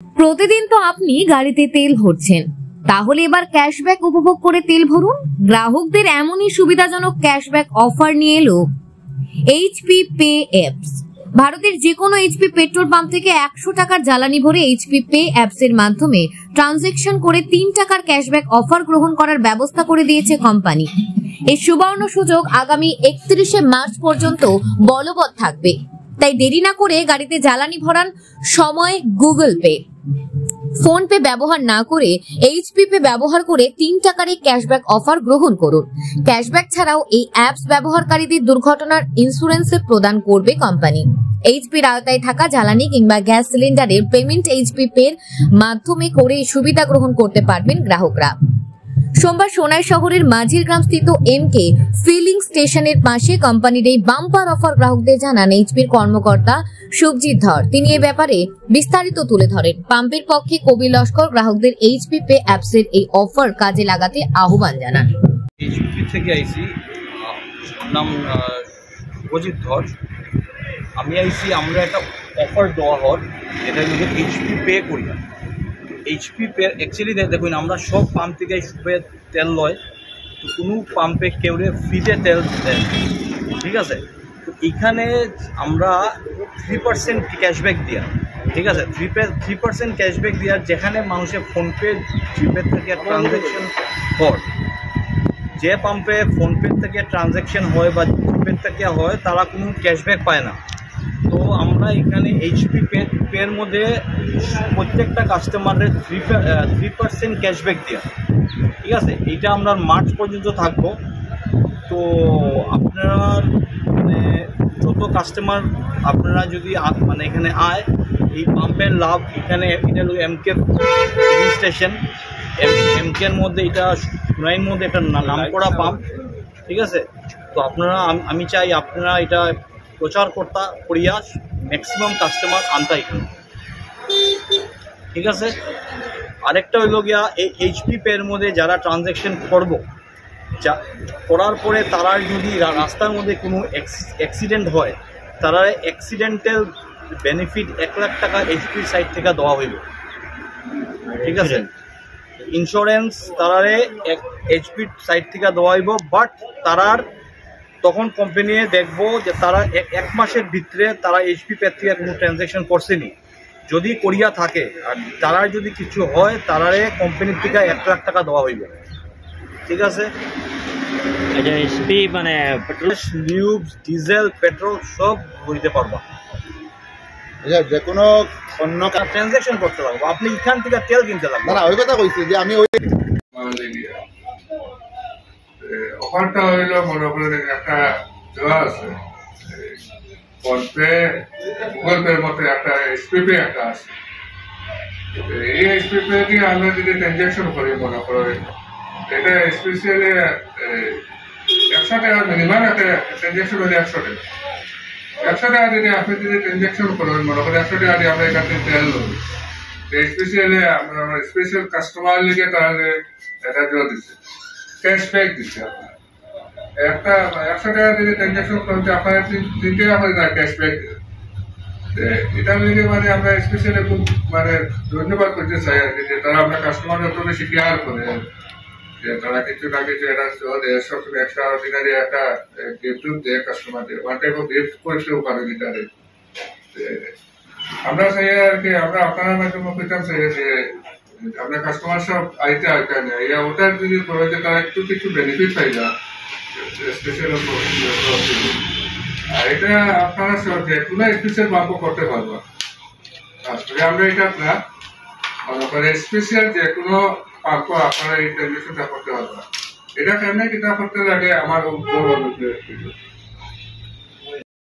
প্রতিদিন তো আপনি গাড়িতে তেল ভরছেন, তাহলে এবার ক্যাশব্যাক উপভোগ করে তেল ভরুন। গ্রাহকদের এমনই সুবিধাজনক ক্যাশব্যাক অফার নিয়ে এলো এইচপি পে অ্যাপস। ভারতের যে কোনো এইচপি পেট্রোল পাম্প থেকে 100 টাকার জ্বালানি ভরে এইচপি পে অ্যাপস এর মাধ্যমে ট্রানজেকশন করে 3 টাকার ক্যাশব্যাক অফার গ্রহণ করার ব্যবস্থা করে দিয়েছে কোম্পানি। এই সুবর্ণ সুযোগ আগামী 31শে মার্চ পর্যন্ত বলবৎ থাকবে, তাই দেরি না করে গাড়িতে জ্বালানি ভরান। সময় গুগল পে, ফোন পে ব্যবহার না করে এইচপি পে ব্যবহার করে 3 টাকার এই ক্যাশব্যাক অফার গ্রহণ করুন। ক্যাশব্যাক ছাড়াও এই অ্যাপস ব্যবহারকারীদের দুর্ঘটনার ইন্স্যুরেন্স প্রদান করবে কোম্পানি। এইচপির আওতায় থাকা জ্বালানি কিংবা গ্যাস সিলিন্ডারের পেমেন্ট এইচপি পের মাধ্যমে করে সুবিধা গ্রহণ করতে পারবেন গ্রাহকরা। সোমবার সোনাই শহরের মাঝির গ্রাম স্থিত এমকে ফিলিং স্টেশনের পাশে কোম্পানির এই বাম্পার অফার গ্রাহকদের জানান এইচপির কর্মকর্তা সুখজিৎ ধর। তিনি এ ব্যাপারে বিস্তারিত তুলে ধরেন। পাম্পের পক্ষে কবি লস্কর গ্রাহকদের এইচপি পে অ্যাপসের এই অফার কাজে লাগাতে আহ্বান জানান। এইচপি থেকে আইসি, নাম সুখজিৎ ধর। আমি আইসি, আমরা একটা অফার দেওয়া হয় যেটা যদি এইচপি পে করি। এইচপি পে অ্যাকচুয়ালি দেখুন, আমরা সব পাম্প থেকে তেল লয়, তো কোনো পাম্পে কেউ ফ্রিতে তেল দেয়, ঠিক আছে। তো এখানে আমরা 3% ক্যাশব্যাক দিয়া, ঠিক আছে, 3% ক্যাশব্যাক দেওয়ার, যেখানে মানুষের ফোনপে জিপে থেকে ট্রানজ্যাকশন হয়, যে পাম্পে ফোনপে থেকে ট্রানজ্যাকশন হয় বা জিপে থেকে হয়, তারা কোনো ক্যাশব্যাক পায় না। তো আমরা এখানে এইচপি পের মধ্যে প্রত্যেকটা কাস্টমারের 3% ক্যাশব্যাক দেওয়া, ঠিক আছে। এইটা আমরা মার্চ পর্যন্ত থাকবো। তো আপনার মানে যত কাস্টমার আপনারা যদি মানে এখানে আয়, এই পাম্পের লাভ এখানে, এটা হলো এমকে স্টেশন, এমকের মধ্যে, এটা সুনাইয়ের মধ্যে একটা নাম করা পাম্প, ঠিক আছে। তো আপনারা, আমি চাই আপনারা এটা প্রচার করিয়া ম্যাক্সিমাম কাস্টমার আনতাই, ঠিক আছে। আরেকটা হইল গিয়া, এই এইচপি পের মধ্যে যারা ট্রানজ্যাকশন করার পরে তারা যদি রাস্তার মধ্যে কোনো অ্যাক্সিডেন্ট হয়, তারা অ্যাক্সিডেন্টাল বেনিফিট 1 লাখ টাকা এইচপির সাইড থেকে দেওয়া হইব, ঠিক আছে। ইন্স্যুরেন্স তারারে এইচপির সাইড থেকে দেওয়া হইব, বাট তারার তখন কোম্পানি দেখবো যে তারা 1 মাসের ভিতরে তারা এইচপি পের থেকে কোনো ট্রানজ্যাকশন করছেনি। যদি করিয়া থাকে আর তারা যদি কিছু হয়, তারারে কোম্পানির থেকে 1 লাখ টাকা দেওয়া হইবে, ঠিক আছে। এইচপি মানে পেট্রোল, লিউব, ডিজেল, পেট্রোল সব হইতে পারবা, যে কোনো অন্য ট্রানজ্যাকশন করতে লাগবে, আপনি এখান থেকে তেল কিনতে লাগবে না। ওই কথা কইছি যে আমি ওই অফারটা হইল, মনে করেন একটা দেওয়া আছে ফোনপে, গুগল পের মতো একটা এইচপি পে একটা আছে। এই এইচপি পে দিয়ে আমরা যদি ট্রানজ্যাকশন করি, মনে করেন এটা স্পেশালি 100 টাকা মিনিমাম একটা ট্রানজ্যাকশন হলে 100 টাকা। 100 টাকা যদি আপনি যদি ট্রানজ্যাকশন করেন, মনে করেন 100 টাকা দিয়ে আমরা এখানে তেল নেব, স্পেশালি আমরা স্পেশাল কাস্টমার লিগে তাহলে এটা দেওয়া দিচ্ছে, ক্যাশব্যাক দিচ্ছে। আপনার একটা 100 টাকা যদি ট্রানজ্যাকশন করতে আপনার 3 টাকা করে না ক্যাশব্যাক। এটা মিলে মানে আমরা স্পেশালি খুব মানে ধন্যবাদ করতে চাই আর কি, যে তারা আমরা কাস্টমার যত বেশি কেয়ার করে, যে তারা কিছু না কিছু এটা সব এক্সট্রা অর্ডিনারি একটা গিফট দেয় কাস্টমারদের, ওয়ান টাইপ অফ গিফট করতেও পারে গিটারে। আমরা চাই আর কি, আমরা আপনার মাধ্যমে পেতাম চাই যে আপনার কাস্টমার সব আইতে আইতে ওটার যদি করে যে তারা একটু কিছু বেনিফিট পাই না স্পেশাল। আর এটা আপনারা যে কোনো স্পেশাল পাম্প করতে পারবো, আসলে আমরা এটা না মনে করে স্পেশাল যে কোনো পাম্প আপনারা এই ট্রানজ্যাকশনটা করতে পারবো। এটা কেমনে কিতা করতে লাগে আমার